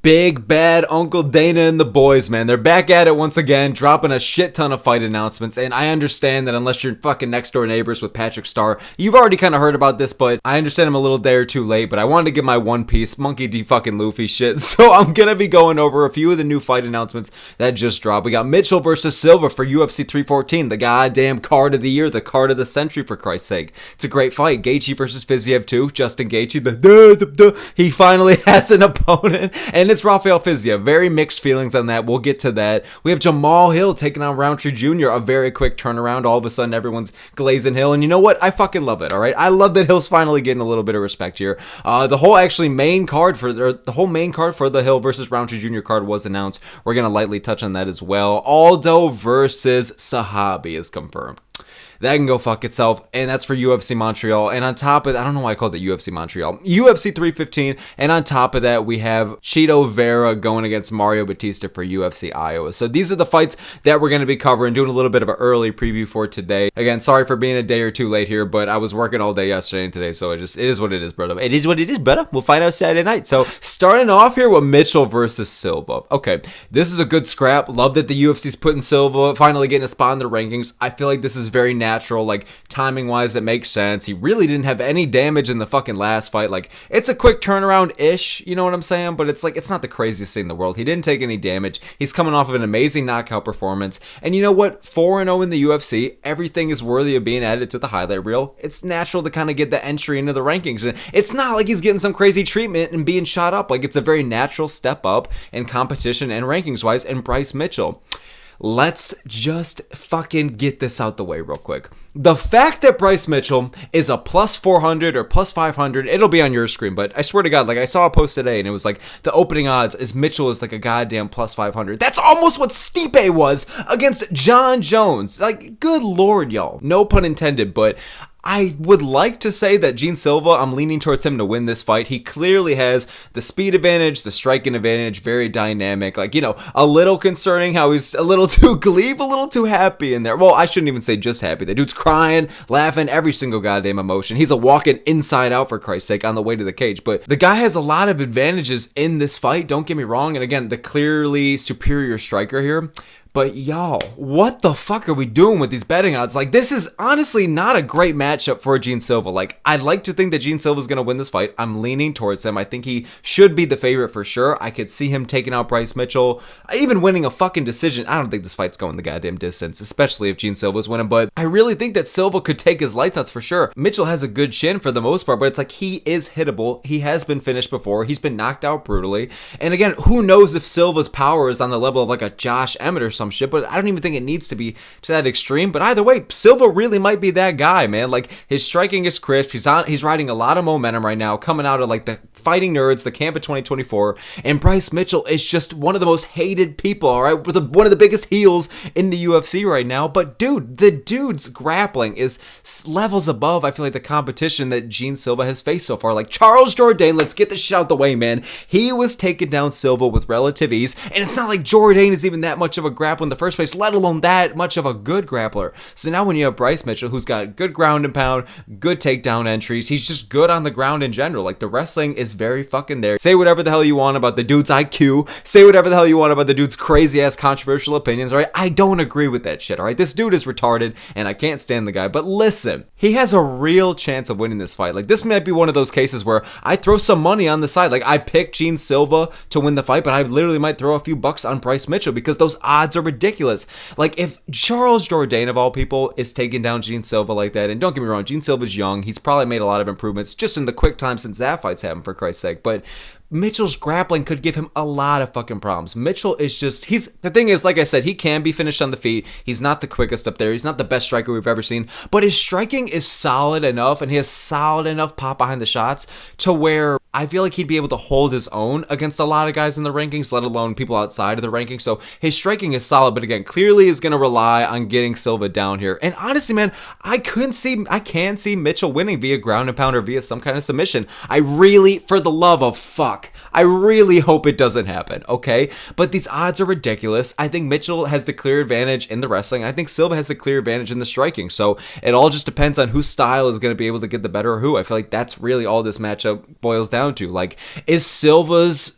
Big bad Uncle Dana and the boys, man. They're back at it once again, dropping a shit ton of fight announcements. And I understand that unless you're fucking next door neighbors with Patrick Starr, you've already kind of heard about this, but I understand I'm a little day or two late, but I wanted to get my One Piece Monkey D fucking Luffy shit. So I'm gonna be going over a few of the new fight announcements that just dropped. We got Mitchell versus Silva for UFC 314, the goddamn card of the year, the card of the century, for Christ's sake. It's a great fight. Gaethje versus Fiziev too. Justin Gaethje, he finally has an opponent, and it's Rafael Fiziev. Very mixed feelings on that. We'll get to that. We have Jamal Hill taking on Rountree Jr. A very quick turnaround. All of a sudden, everyone's glazing Hill, and you know what? I fucking love it. All right, I love that Hill's finally getting a little bit of respect here. The whole main card for the Hill versus Rountree Jr. card was announced. We're gonna lightly touch on that as well. Aldo versus Zahabi is confirmed. That can go fuck itself, and that's for UFC Montreal. And on top of that, I don't know why I called it UFC Montreal. UFC 315, and on top of that, we have Vera going against Mario Bautista for UFC Iowa. So these are the fights that we're going to be covering, doing a little bit of an early preview for today. Again, sorry for being a day or two late here, but I was working all day yesterday and today, so it is what it is, brother. It is what it is, brother. We'll find out Saturday night. So starting off here with Mitchell versus Silva. Okay, this is a good scrap. Love that the UFC's putting Silva, finally getting a spot in the rankings. I feel like this is very natural, like timing wise, it makes sense. He really didn't have any damage in the fucking last fight. Like, it's a quick turnaround ish, you know what I'm saying? But it's like, it's not the craziest thing in the world. He didn't take any damage. He's coming off of an amazing knockout performance. And you know what? 4-0 in the UFC, everything is worthy of being added to the highlight reel. It's natural to kind of get the entry into the rankings. And it's not like he's getting some crazy treatment and being shot up. Like, it's a very natural step up in competition and rankings wise. And Bryce Mitchell, let's just fucking get this out the way real quick. The fact that Bryce Mitchell is a plus 400 or plus 500, it'll be on your screen, but I swear to God, like, I saw a post today and it was like the opening odds is Mitchell is like a goddamn plus 500. That's almost what Stipe was against John Jones. Like, good Lord, y'all. No pun intended, but I would like to say that Gene Silva, I'm leaning towards him to win this fight. He clearly has the speed advantage, the striking advantage, very dynamic. Like, you know, a little concerning how he's a little too gleeful, a little too happy in there. Well, I shouldn't even say just happy. The dude's crying, laughing, every single goddamn emotion. He's a walking inside out, for Christ's sake, on the way to the cage. But the guy has a lot of advantages in this fight, don't get me wrong. And again, the clearly superior striker here. But y'all, what the fuck are we doing with these betting odds? Like, this is honestly not a great matchup for Gene Silva. Like, I'd like to think that Gene Silva's going to win this fight. I'm leaning towards him. I think he should be the favorite for sure. I could see him taking out Bryce Mitchell, even winning a fucking decision. I don't think this fight's going the goddamn distance, especially if Gene Silva's winning, but I really think that Silva could take his lights outs for sure. Mitchell has a good chin for the most part, but it's like he is hittable. He has been finished before. He's been knocked out brutally. And again, who knows if Silva's power is on the level of like a Josh Emmett or some shit, but I don't even think it needs to be to that extreme. But either way, Silva really might be that guy, man. Like, his striking is crisp. He's riding a lot of momentum right now, coming out of like the Fighting Nerds, the camp of 2024. And Bryce Mitchell is just one of the most hated people, all right? One of the biggest heels in the UFC right now. But dude, the dude's grappling is levels above, I feel like, the competition that Gene Silva has faced so far. Like, Charles Jourdain, let's get this shit out the way, man. He was taking down Silva with relative ease. And it's not like Jourdain is even that much of a grappler in the first place, let alone that much of a good grappler. So now when you have Bryce Mitchell, who's got good ground and pound, good takedown entries, he's just good on the ground in general. Like, the wrestling is very fucking there. Say whatever the hell you want about the dude's IQ. Say whatever the hell you want about the dude's crazy ass controversial opinions, right? I don't agree with that shit, all right? This dude is retarded and I can't stand the guy. But listen, he has a real chance of winning this fight. Like, this might be one of those cases where I throw some money on the side. Like, I pick Gene Silva to win the fight, but I literally might throw a few bucks on Bryce Mitchell because those odds are ridiculous. Like, if Charles Jourdain, of all people, is taking down Gene Silva like that, and don't get me wrong, Gene Silva's young. He's probably made a lot of improvements just in the quick time since that fight's happened, for Christ's sake. But Mitchell's grappling could give him a lot of fucking problems. Mitchell is just, the thing is, like I said, he can be finished on the feet. He's not the quickest up there. He's not the best striker we've ever seen, but his striking is solid enough, and he has solid enough pop behind the shots to where I feel like he'd be able to hold his own against a lot of guys in the rankings, let alone people outside of the rankings. So his striking is solid, but again, clearly is going to rely on getting Silva down here. And honestly, man, I can see Mitchell winning via ground and pound or via some kind of submission. I really, for the love of fuck, I really hope it doesn't happen, okay? But these odds are ridiculous. I think Mitchell has the clear advantage in the wrestling. I think Silva has the clear advantage in the striking. So it all just depends on whose style is going to be able to get the better of who. I feel like that's really all this matchup boils down down to. Like, is Silva's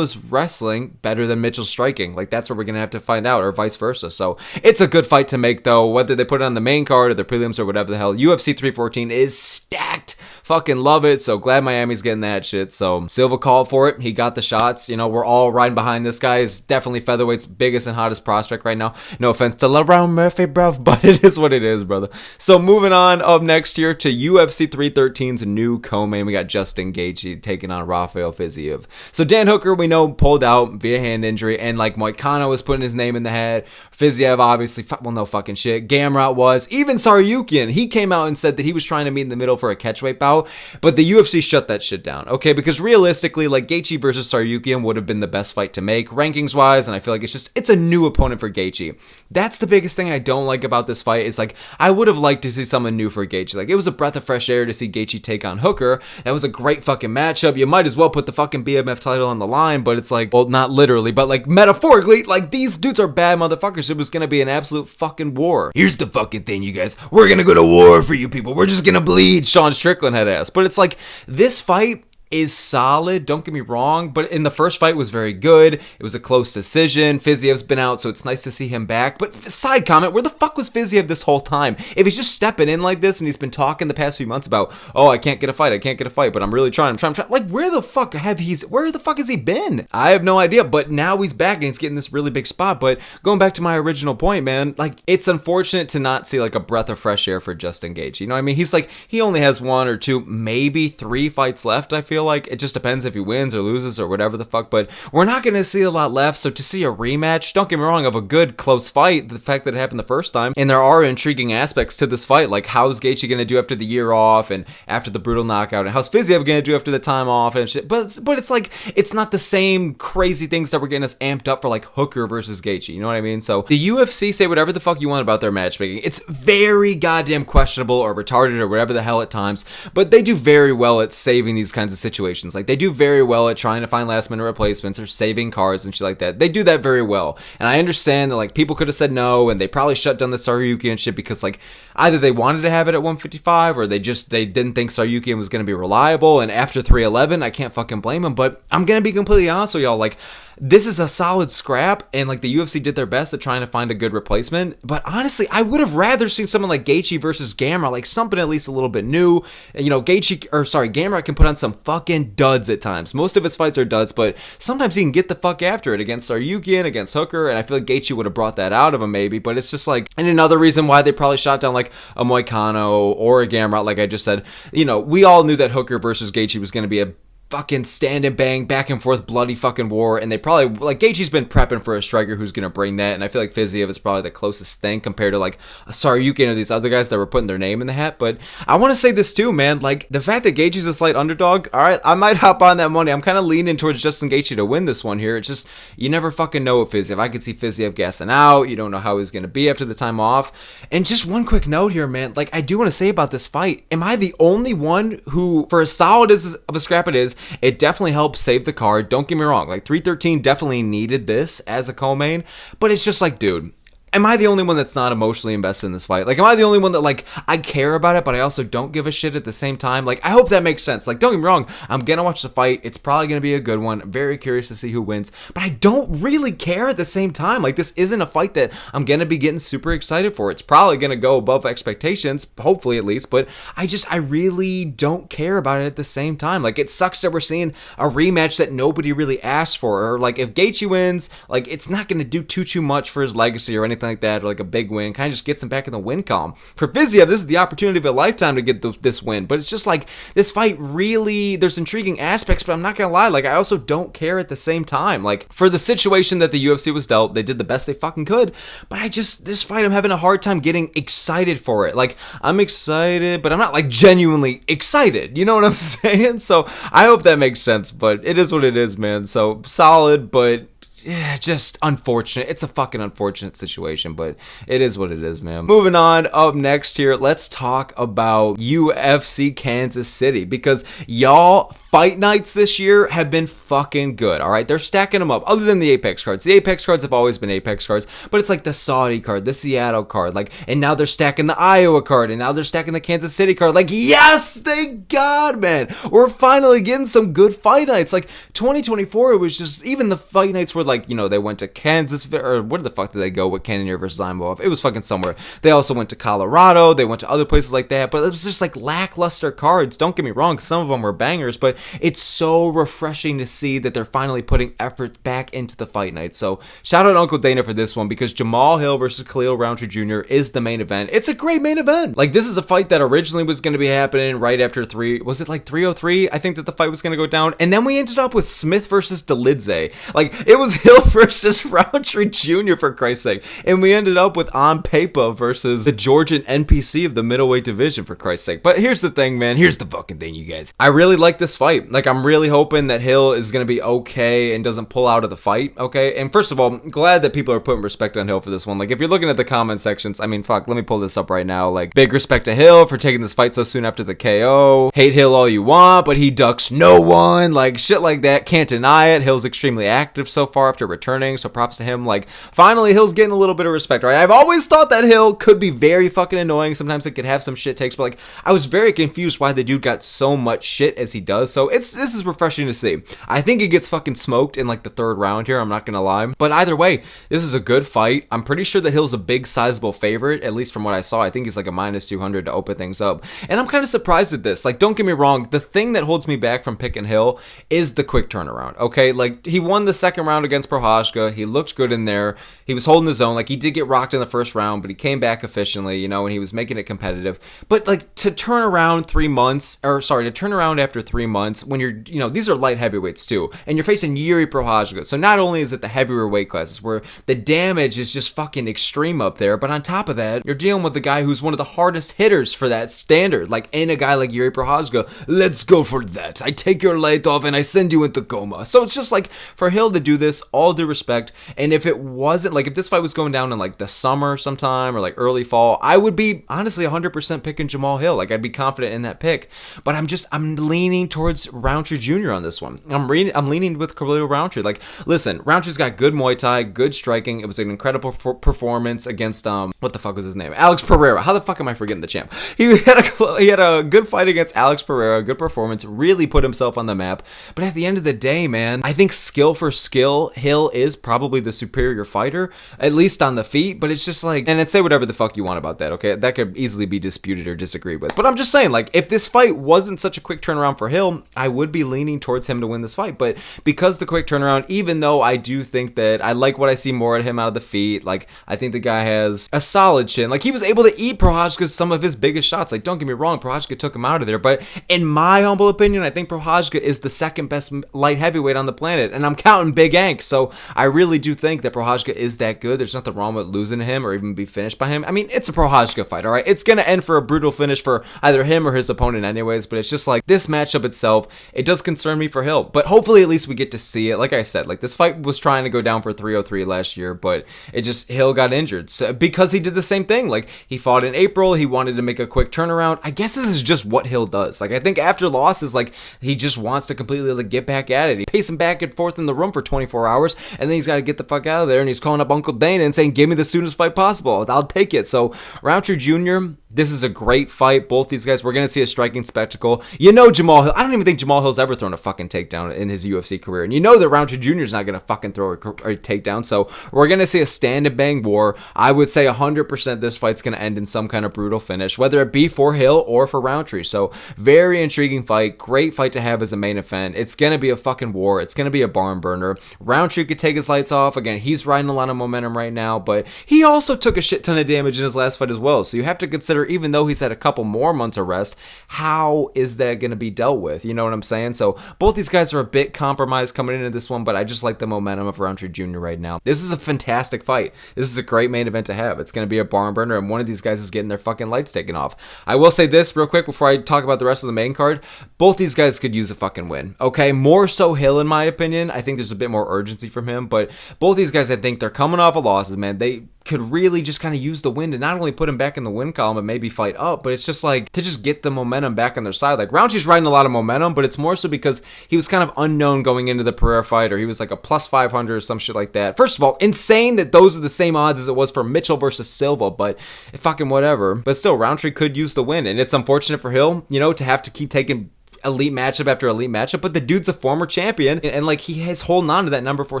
wrestling better than Mitchell's striking? Like, that's what we're gonna have to find out, or vice versa. So it's a good fight to make, though, whether they put it on the main card or the prelims or whatever the hell. UFC 314 is stacked. Fucking love it. So glad Miami's getting that shit. So Silva called for it. He got the shots. You know, we're all riding behind this guy. He's definitely featherweight's biggest and hottest prospect right now. No offense to LeBron Murphy, bruv, but it is what it is, brother. So moving on up next here to UFC 313's new co-main. We got Justin Gaethje taking on Rafael Fiziev. So Dan Hooker, we know, pulled out via hand injury, and like Moicano was putting his name in the hat. Fiziev, obviously, well, no fucking shit. Gamrot was. Even Saryukian, he came out and said that he was trying to meet in the middle for a catchweight bout. But the UFC shut that shit down, okay? Because realistically, like, Gaethje versus Saryukian would have been the best fight to make, rankings-wise, and I feel like it's a new opponent for Gaethje. That's the biggest thing I don't like about this fight, is, like, I would have liked to see someone new for Gaethje. Like, it was a breath of fresh air to see Gaethje take on Hooker. That was a great fucking matchup. You might as well put the fucking BMF title on the line, but it's like, well, not literally, but, like, metaphorically, like, these dudes are bad motherfuckers. It was gonna be an absolute fucking war. Here's the fucking thing, you guys. We're gonna go to war for you people. We're just gonna bleed. Sean Strickland had asked. But it's like, this fight is solid, don't get me wrong, but in the first fight was very good. It was a close decision. Fiziev's been out, so it's nice to see him back. But side comment, where the fuck was Fiziev this whole time? If he's just stepping in like this and he's been talking the past few months about, oh, I can't get a fight, but I'm really trying, I'm trying. Like, where the fuck has he been? I have no idea, but now he's back and he's getting this really big spot. But going back to my original point, man, like, it's unfortunate to not see like a breath of fresh air for Justin Gaethje. You know what I mean? He's like, he only has 1 or 2, maybe 3 fights left, I feel like. It just depends if he wins or loses or whatever the fuck, but we're not going to see a lot left. So to see a rematch, don't get me wrong, of a good close fight, the fact that it happened the first time, and there are intriguing aspects to this fight, like how's Gaethje going to do after the year off and after the brutal knockout, and how's Fiziev going to do after the time off and shit. But it's like, it's not the same crazy things that were getting us amped up for like Hooker versus Gaethje, you know what I mean? So the UFC, say whatever the fuck you want about their matchmaking, it's very goddamn questionable or retarded or whatever the hell at times, but they do very well at saving these kinds of situations. Like, they do very well at trying to find last minute replacements or saving cards and shit like that. They do that very well. And I understand that, like, people could have said no, and they probably shut down the Saryukian shit because, like, either they wanted to have it at 155 or they didn't think Saryukian was going to be reliable. And after 311, I can't fucking blame them. But I'm going to be completely honest with y'all. Like, this is a solid scrap, and like the UFC did their best at trying to find a good replacement. But honestly, I would have rather seen someone like Gaethje versus Gamrot, like something at least a little bit new. You know, Gamrot can put on some fucking duds at times. Most of his fights are duds, but sometimes he can get the fuck after it against Saryukian, against Hooker, and I feel like Gaethje would have brought that out of him maybe. But it's just like, and another reason why they probably shot down like a Moicano or a Gamrot, like I just said, you know, we all knew that Hooker versus Gaethje was going to be a fucking stand and bang, back and forth, bloody fucking war, and they probably, like, Gaethje's been prepping for a striker who's gonna bring that, and I feel like Fiziev is probably the closest thing compared to, like, Saryukian or these other guys that were putting their name in the hat. But I want to say this too, man, like, the fact that Gaethje's a slight underdog, alright, I might hop on that money. I'm kind of leaning towards Justin Gaethje to win this one here. It's just, you never fucking know with Fiziev. I could see Fiziev gassing out, you don't know how he's gonna be after the time off. And just one quick note here, man, like, I do want to say about this fight, am I the only one who, for as solid as of a scrap it is, it definitely helped save the card. Don't get me wrong, like 313 definitely needed this as a co-main, but it's just like, dude, am I the only one that's not emotionally invested in this fight? Like, am I the only one that, like, I care about it, but I also don't give a shit at the same time? Like, I hope that makes sense. Like, don't get me wrong, I'm gonna watch the fight. It's probably gonna be a good one. I'm very curious to see who wins, but I don't really care at the same time. Like, this isn't a fight that I'm gonna be getting super excited for. It's probably gonna go above expectations, hopefully at least, but I really don't care about it at the same time. Like, it sucks that we're seeing a rematch that nobody really asked for, or, like, if Gaethje wins, like, it's not gonna do too much for his legacy or anything like that, or like a big win, kind of just gets him back in the win column. For Fiziev, this is the opportunity of a lifetime to get this win, but it's just like, this fight really, there's intriguing aspects, but I'm not gonna lie, like, I also don't care at the same time. Like, for the situation that the UFC was dealt, they did the best they fucking could, but this fight, I'm having a hard time getting excited for it. Like, I'm excited, but I'm not like genuinely excited, you know what I'm saying? So I hope that makes sense, but it is what it is, man. So solid, but yeah, just unfortunate. It's a fucking unfortunate situation, but it is what it is, man. Moving on, up next here, let's talk about UFC Kansas City, because y'all, fight nights this year have been fucking good, all right? They're stacking them up, other than the Apex cards. The Apex cards have always been Apex cards, but it's like the Saudi card, the Seattle card, like, and now they're stacking the Iowa card, and now they're stacking the Kansas City card. Like, yes, thank God, man. We're finally getting some good fight nights. Like, 2024, it was just, even the fight nights were like, you know, they went to Kansas, or where the fuck did they go with Cannonier versus Imhoff? It was fucking somewhere. They also went to Colorado, they went to other places like that, but it was just like lackluster cards. Don't get me wrong, some of them were bangers, but it's so refreshing to see that they're finally putting effort back into the fight night. So shout out Uncle Dana for this one, because Jamal Hill versus Khalil Rountree Jr. is the main event. It's a great main event. Like, this is a fight that originally was going to be happening right after 303? I think that the fight was going to go down, and then we ended up with Smith versus Delidze. Like, it was Hill versus Rountree Jr., for Christ's sake, and we ended up with Pepa versus the Georgian NPC of the middleweight division, for Christ's sake. But here's the thing, man. Here's the fucking thing, you guys. I really like this fight. Like, I'm really hoping that Hill is going to be okay and doesn't pull out of the fight, okay? And first of all, I'm glad that people are putting respect on Hill for this one. Like, if you're looking at the comment sections, I mean, fuck, let me pull this up right now. Like, big respect to Hill for taking this fight so soon after the KO. Hate Hill all you want, but he ducks no one. Like, shit like that. Can't deny it. Hill's extremely active so far after returning, so props to him. Like, finally, Hill's getting a little bit of respect, right? I've always thought that Hill could be very fucking annoying. Sometimes it could have some shit takes, but like, I was very confused why the dude got so much shit as he does. So this is refreshing to see. I think he gets fucking smoked in like the third round here, I'm not gonna lie. But either way, this is a good fight. I'm pretty sure that Hill's a big sizable favorite, at least from what I saw. I think he's like a minus 200 to open things up. And I'm kind of surprised at this. Like, don't get me wrong, the thing that holds me back from picking Hill is the quick turnaround, okay? Like, he won the second round against Prochazka. He looked good in there. He was holding his own. Like, he did get rocked in the first round, but he came back efficiently, you know, and he was making it competitive. But like, to turn around after 3 months when you're, you know, these are light heavyweights too, and you're facing Yuri Prochazka. So not only is it the heavier weight classes where the damage is just fucking extreme up there, but on top of that, you're dealing with the guy who's one of the hardest hitters for that standard. Like, in a guy like Yuri Prochazka, let's go for that. I take your light off and I send you into coma. So it's just like, for Hill to do this, all due respect. And if it wasn't, like, if this fight was going down in like the summer sometime or like early fall, I would be honestly 100% picking Jamal Hill. Like, I'd be confident in that pick. But I'm leaning towards Rountree Jr. on this one. I'm leaning with Khalil Rountree. Like, listen, Rountree's got good Muay Thai, good striking. It was an incredible performance against what the fuck was his name? Alex Pereira. How the fuck am I forgetting the champ? He had a good fight against Alex Pereira, good performance, really put himself on the map. But at the end of the day, man, I think skill for skill, Hill is probably the superior fighter, at least on the feet. But it's just like, and say whatever the fuck you want about that, okay? That could easily be disputed or disagreed with. But I'm just saying, like, if this fight wasn't such a quick turnaround for Hill, I would be leaning towards him to win this fight. But because the quick turnaround, even though I do think that I like what I see more at him out of the feet, like, I think the guy has a solid chin. Like, he was able to eat Prochazka some of his biggest shots. Like, don't get me wrong, Prochazka took him out of there. But in my humble opinion, I think Prochazka is the second best light heavyweight on the planet. And I'm counting Big Ank. So I really do think that Prochazka is that good. There's nothing wrong with losing to him or even be finished by him. I mean, it's a Prochazka fight, all right? It's going to end for a brutal finish for either him or his opponent anyways. But it's just like, this matchup itself, it does concern me for Hill. But hopefully at least we get to see it. Like I said, like, this fight was trying to go down for 303 last year, but it just, Hill got injured. So, because he did the same thing. Like, he fought in April. He wanted to make a quick turnaround. I guess this is just what Hill does. Like, I think after losses, like, he just wants to completely, like, get back at it. He's pacing back and forth in the room for 24 hours, and then he's got to get the fuck out of there, and he's calling up Uncle Dana and saying, give me the soonest fight possible. I'll take it. So, Rountree Jr., this is a great fight. Both these guys, we're going to see a striking spectacle. You know Jamal Hill, I don't even think Jamal Hill's ever thrown a fucking takedown in his UFC career. And you know that Rountree Jr. is not going to fucking throw a takedown. So we're going to see a stand and bang war. I would say 100% this fight's going to end in some kind of brutal finish, whether it be for Hill or for Rountree. So very intriguing fight. Great fight to have as a main event. It's going to be a fucking war. It's going to be a barn burner. Rountree could take his lights off. Again, he's riding a lot of momentum right now, but he also took a shit ton of damage in his last fight as well. So you have to consider here, even though he's had a couple more months of rest. How is that going to be dealt with? You know what I'm saying? So both these guys are a bit compromised coming into this one, but I just like the momentum of Rountree Jr. right now. This is a fantastic fight. This is a great main event to have. It's going to be a barn burner, and one of these guys is getting their fucking lights taken off. I will say this real quick before I talk about the rest of the main card. Both these guys could use a fucking win. Okay, more so Hill in my opinion. I think there's a bit more urgency from him, but both these guys, I think they're coming off of losses, man. They could really just kind of use the win to not only put him back in the win column and maybe fight up, but it's just like to just get the momentum back on their side. Like Rountree's riding a lot of momentum, but it's more so because he was kind of unknown going into the Pereira fight, or he was like a plus 500 or some shit like that. First of all, insane that those are the same odds as it was for Mitchell versus Silva, but fucking whatever. But still, Rountree could use the win, and it's unfortunate for Hill, you know, to have to keep taking elite matchup after elite matchup, but the dude's a former champion, and like he is holding on to that number 4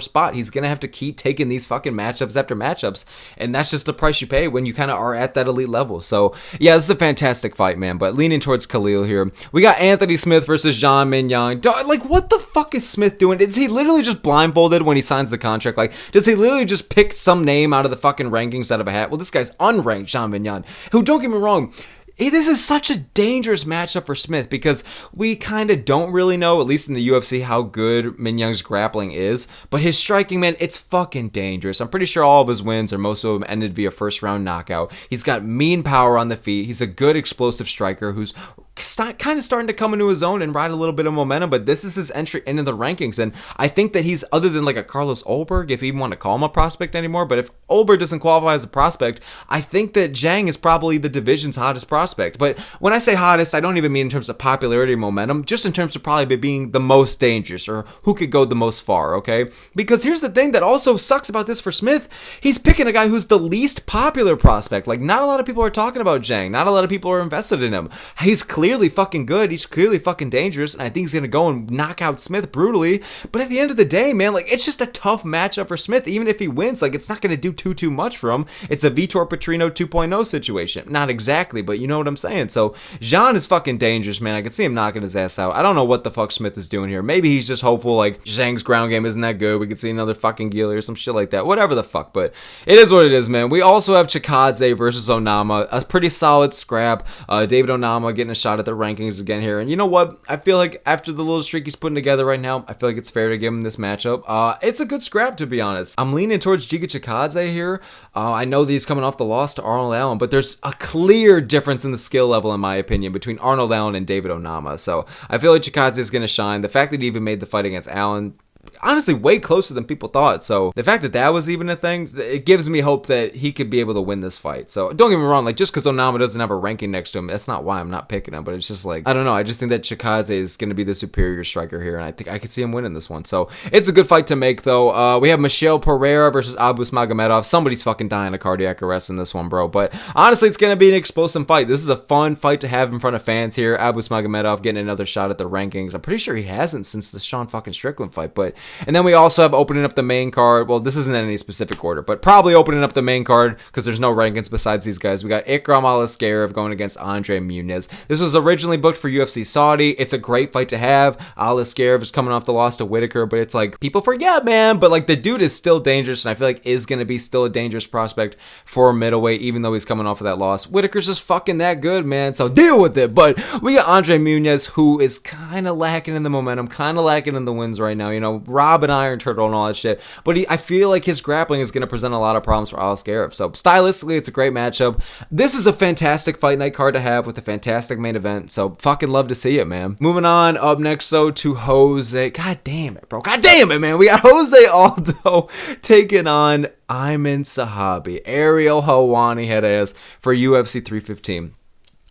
spot. He's gonna have to keep taking these fucking matchups after matchups, and that's just the price you pay when you kind of are at that elite level. So yeah, this is a fantastic fight, man, but leaning towards Khalil here. We got Anthony Smith versus Zhang Mingyang. Like, what the fuck is Smith doing? Is he literally just blindfolded when he signs the contract? Like, does he literally just pick some name out of the fucking rankings out of a hat? Well, this guy's unranked Zhang Mingyang, who, don't get me wrong, this is such a dangerous matchup for Smith because we kind of don't really know, at least in the UFC, how good Minyang's grappling is. But his striking, man, it's fucking dangerous. I'm pretty sure all of his wins, or most of them, ended via first round knockout. He's got mean power on the feet. He's a good explosive striker who's kind of starting to come into his own and ride a little bit of momentum, but this is his entry into the rankings, and I think that he's, other than like a Carlos Ulberg, if you even want to call him a prospect anymore, but if Ulberg doesn't qualify as a prospect, I think that Zhang is probably the division's hottest prospect. But when I say hottest, I don't even mean in terms of popularity or momentum, just in terms of probably being the most dangerous, or who could go the most far, okay? Because here's the thing that also sucks about this for Smith. He's picking a guy who's the least popular prospect. Like, not a lot of people are talking about Zhang. Not a lot of people are invested in him. He's clearly fucking good. He's clearly fucking dangerous, and I think he's gonna go and knock out Smith brutally. But at the end of the day, man, like, it's just a tough matchup for Smith. Even if he wins, like, it's not gonna do too much for him. It's a Vitor Petrino 2.0 situation. Not exactly, but you know what I'm saying. So Zhang is fucking dangerous, man. I can see him knocking his ass out. I don't know what the fuck Smith is doing here. Maybe he's just hopeful, like, Zhang's ground game isn't that good. We could see another fucking Gili or some shit like that. Whatever the fuck, but it is what it is, man. We also have Chikadze versus Onama. A pretty solid scrap. David Onama getting a shot at the rankings again here. And you know what? I feel like after the little streak he's putting together right now, I feel like it's fair to give him this matchup. It's a good scrap, to be honest. I'm leaning towards Giga Chikadze here. I know that he's coming off the loss to Arnold Allen, but there's a clear difference in the skill level, in my opinion, between Arnold Allen and David Onama. So I feel like Chikadze is going to shine. The fact that he even made the fight against Allen, honestly, way closer than people thought. So the fact that that was even a thing, it gives me hope that he could be able to win this fight. So don't get me wrong, like, just because Onama doesn't have a ranking next to him, that's not why I'm not picking him. But it's just like, I don't know, I just think that Chikadze is going to be the superior striker here, and I think I could see him winning this one. So it's a good fight to make, though. We have Michelle Pereira versus Abus Magomedov. Somebody's fucking dying of cardiac arrest in this one, bro. But honestly, it's going to be an explosive fight. This is a fun fight to have in front of fans here. Abus Magomedov getting another shot at the rankings. I'm pretty sure he hasn't since the Sean fucking Strickland fight. But, and then we also have opening up the main card. Well, this isn't in any specific order, but probably opening up the main card because there's no rankings besides these guys. We got Ikram Aliskerov going against Andre Muniz. This was originally booked for UFC Saudi. It's a great fight to have. Aliskerov is coming off the loss to Whitaker, but it's like, people forget, man, but like, the dude is still dangerous, and I feel like is going to be still a dangerous prospect for middleweight, even though he's coming off of that loss. Whitaker's just fucking that good, man, so deal with it. But we got Andre Muniz, who is kind of lacking in the momentum, kind of lacking in the wins right now, you know, Rob and Iron Turtle and all that shit. But I feel like his grappling is going to present a lot of problems for Aliskerov. So stylistically, it's a great matchup. This is a fantastic fight night card to have with a fantastic main event. So fucking love to see it, man. Moving on up next, though, to Jose. God damn it, bro. God damn it, man. We got Jose Aldo taking on Ayman Zahabi. Ariel Helwani head ass for UFC 315.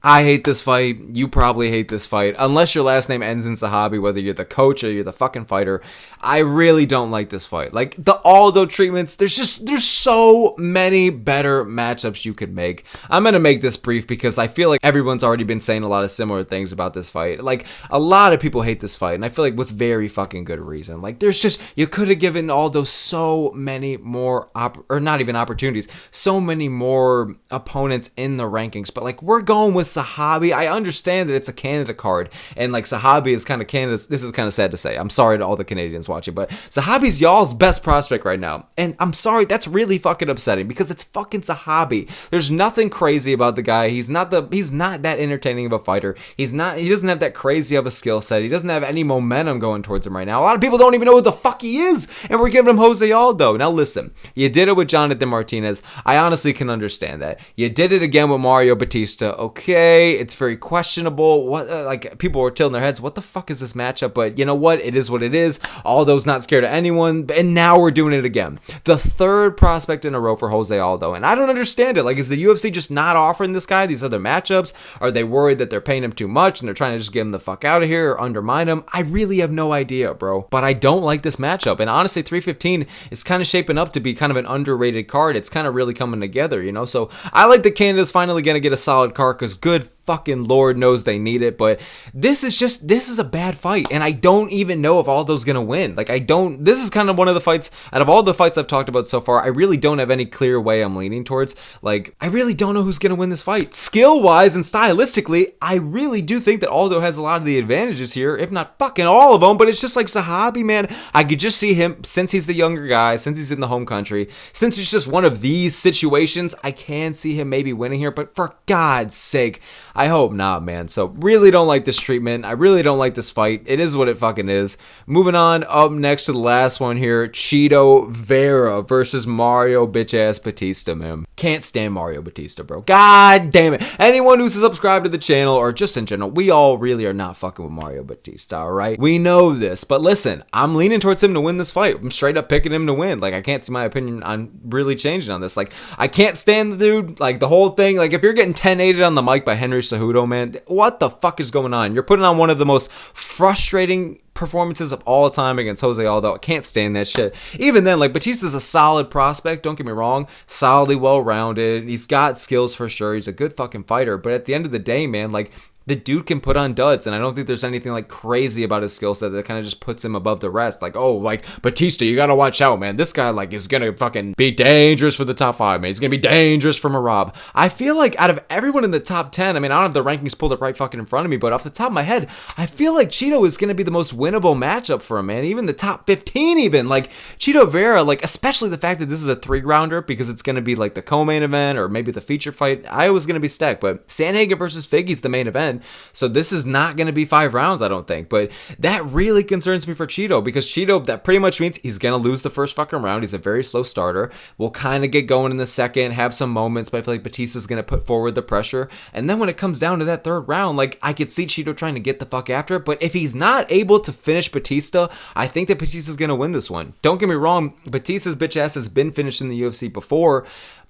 I hate this fight. You probably hate this fight. Unless your last name ends in Zahabi, whether you're the coach or you're the fucking fighter. I really don't like this fight. Like, the Aldo treatments, there's so many better matchups you could make. I'm going to make this brief because I feel like everyone's already been saying a lot of similar things about this fight. Like, a lot of people hate this fight, and I feel like with very fucking good reason. Like, you could have given Aldo so many more, or not even opportunities, so many more opponents in the rankings. But, like, we're going with Zahabi. I understand that it's a Canada card, and like Zahabi is kind of Canada's. This is kind of sad to say. I'm sorry to all the Canadians watching, but Zahabi's y'all's best prospect right now, and I'm sorry, that's really fucking upsetting because it's fucking Zahabi. There's nothing crazy about the guy. He's not that entertaining of a fighter. He doesn't have that crazy of a skill set. He doesn't have any momentum going towards him right now. A lot of people don't even know who the fuck he is, and we're giving him Jose Aldo. Now listen, you did it with Jonathan Martinez. I honestly can understand that. You did it again with Mario Bautista. Okay, it's very questionable. What like people were tilting their heads. What the fuck is this matchup? But you know what? It is what it is. Aldo's not scared of anyone, and now we're doing it again. The third prospect in a row for Jose Aldo, and I don't understand it. Like, is the UFC just not offering this guy these other matchups? Are they worried that they're paying him too much and they're trying to just get him the fuck out of here or undermine him? I really have no idea, bro. But I don't like this matchup, and honestly, 315 is kind of shaping up to be kind of an underrated card. It's kind of really coming together, you know? So I like that Canada's finally going to get a solid card because good fucking Lord knows they need it, but this is a bad fight, and I don't even know if Aldo's gonna win. Like, this is kind of one of the fights, out of all the fights I've talked about so far, I really don't have any clear way I'm leaning towards. Like, I really don't know who's gonna win this fight. Skill-wise and stylistically, I really do think that Aldo has a lot of the advantages here, if not fucking all of them, but it's just like Zahabi, man. I could just see him, since he's the younger guy, since he's in the home country, since it's just one of these situations, I can see him maybe winning here, but for God's sake, I hope not, man. So really don't like this treatment. I really don't like this fight. It is what it fucking is. Moving on, up next to the last one here, Chito Vera versus Mario bitch-ass Bautista, man. Can't stand Mario Bautista, bro. God damn it. Anyone who's subscribed to the channel, or just in general, we all really are not fucking with Mario Bautista, alright? We know this, but listen, I'm leaning towards him to win this fight. I'm straight up picking him to win. Like, I can't see my opinion on really changing on this. Like, I can't stand the dude. Like, the whole thing, like, if you're getting 10-8'd on the mic by Henry Cejudo, man, what the fuck is going on? You're putting on one of the most frustrating performances of all time against Jose Aldo. I can't stand that shit. Even then, like, Bautista's a solid prospect, don't get me wrong, solidly well-rounded, he's got skills for sure, he's a good fucking fighter, but at the end of the day, man, like, the dude can put on duds, and I don't think there's anything like crazy about his skill set that kind of just puts him above the rest. Like, oh, like, Bautista, you gotta watch out, man. This guy, like, is gonna fucking be dangerous for the top 5, man. He's gonna be dangerous for Marab. I feel like out of everyone in the top 10, I mean, I don't have the rankings pulled up right fucking in front of me, but off the top of my head, I feel like Chito is gonna be the most winnable matchup for him, man. Even the top 15 even. Like, Chito Vera, like, especially the fact that this is a 3-rounder because it's gonna be like the co-main event or maybe the feature fight. I was gonna be stacked, but Sandhagen versus Figgy's the main event. So this is not going to be 5 rounds, I don't think. But that really concerns me for Chito, because Chito, that pretty much means he's going to lose the first fucking round. He's a very slow starter. We'll kind of get going in the second, have some moments, but I feel like Bautista's going to put forward the pressure. And then when it comes down to that 3rd round, like, I could see Chito trying to get the fuck after it. But if he's not able to finish Bautista, I think that Bautista's going to win this one. Don't get me wrong, Bautista's bitch ass has been finished in the UFC before,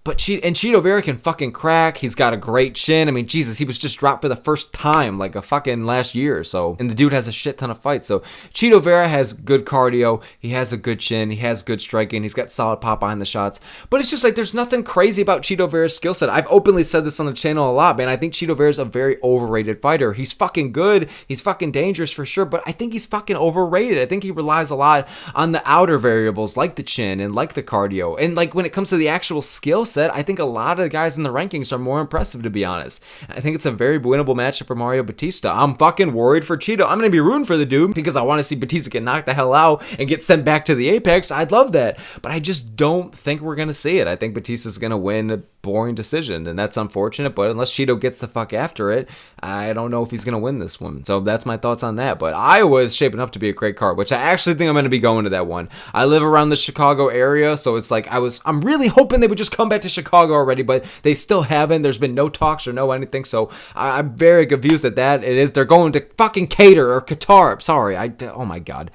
but Chito Vera can fucking crack. He's got a great chin. I mean, Jesus, he was just dropped for the first time like a fucking last year or so. And the dude has a shit ton of fights. So Chito Vera has good cardio. He has a good chin. He has good striking. He's got solid pop behind the shots. But it's just like there's nothing crazy about Chito Vera's skill set. I've openly said this on the channel a lot, man. I think Chito Vera's a very overrated fighter. He's fucking good. He's fucking dangerous for sure. But I think he's fucking overrated. I think he relies a lot on the outer variables like the chin and like the cardio. And like when it comes to the actual skill set, I think a lot of the guys in the rankings are more impressive, to be honest. I think it's a very winnable matchup for Mario Bautista. I'm fucking worried for Chito. I'm going to be rooting for the dude because I want to see Bautista get knocked the hell out and get sent back to the Apex. I'd love that. But I just don't think we're going to see it. I think Bautista's going to win a boring decision, and that's unfortunate. But unless Chito gets the fuck after it, I don't know if he's going to win this one. So that's my thoughts on that. But Iowa is shaping up to be a great card, which I actually think I'm going to be going to that one. I live around the Chicago area, so it's like I'm really hoping they would just come back to Chicago already, but they still haven't. There's been no talks or no anything, so I'm very confused at that. They're going to fucking Qatar or Qatar. Sorry, oh my god.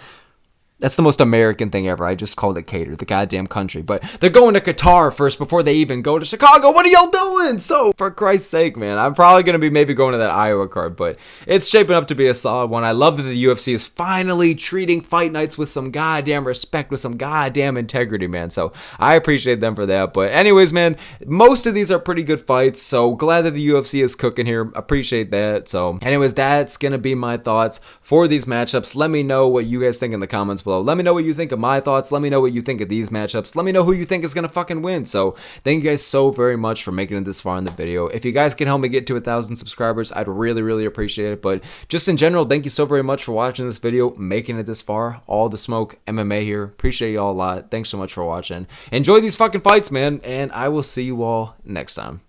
That's the most American thing ever. I just called it Qatar, the goddamn country. But they're going to Qatar first before they even go to Chicago. What are y'all doing? So, for Christ's sake, man, I'm probably going to be maybe going to that Iowa card. But it's shaping up to be a solid one. I love that the UFC is finally treating fight nights with some goddamn respect, with some goddamn integrity, man. So, I appreciate them for that. But anyways, man, most of these are pretty good fights. So, glad that the UFC is cooking here. Appreciate that. So, anyways, that's going to be my thoughts for these matchups. Let me know what you guys think in the comments below. below. Let me know what you think of my thoughts. Let me know what you think of these matchups. Let me know who you think is going to fucking win. So thank you guys so very much for making it this far in the video. If you guys can help me get to 1,000 subscribers, I'd really, really appreciate it. But just in general, thank you so very much for watching this video, making it this far. All the smoke, MMA here. Appreciate you all a lot. Thanks so much for watching. Enjoy these fucking fights, man. And I will see you all next time.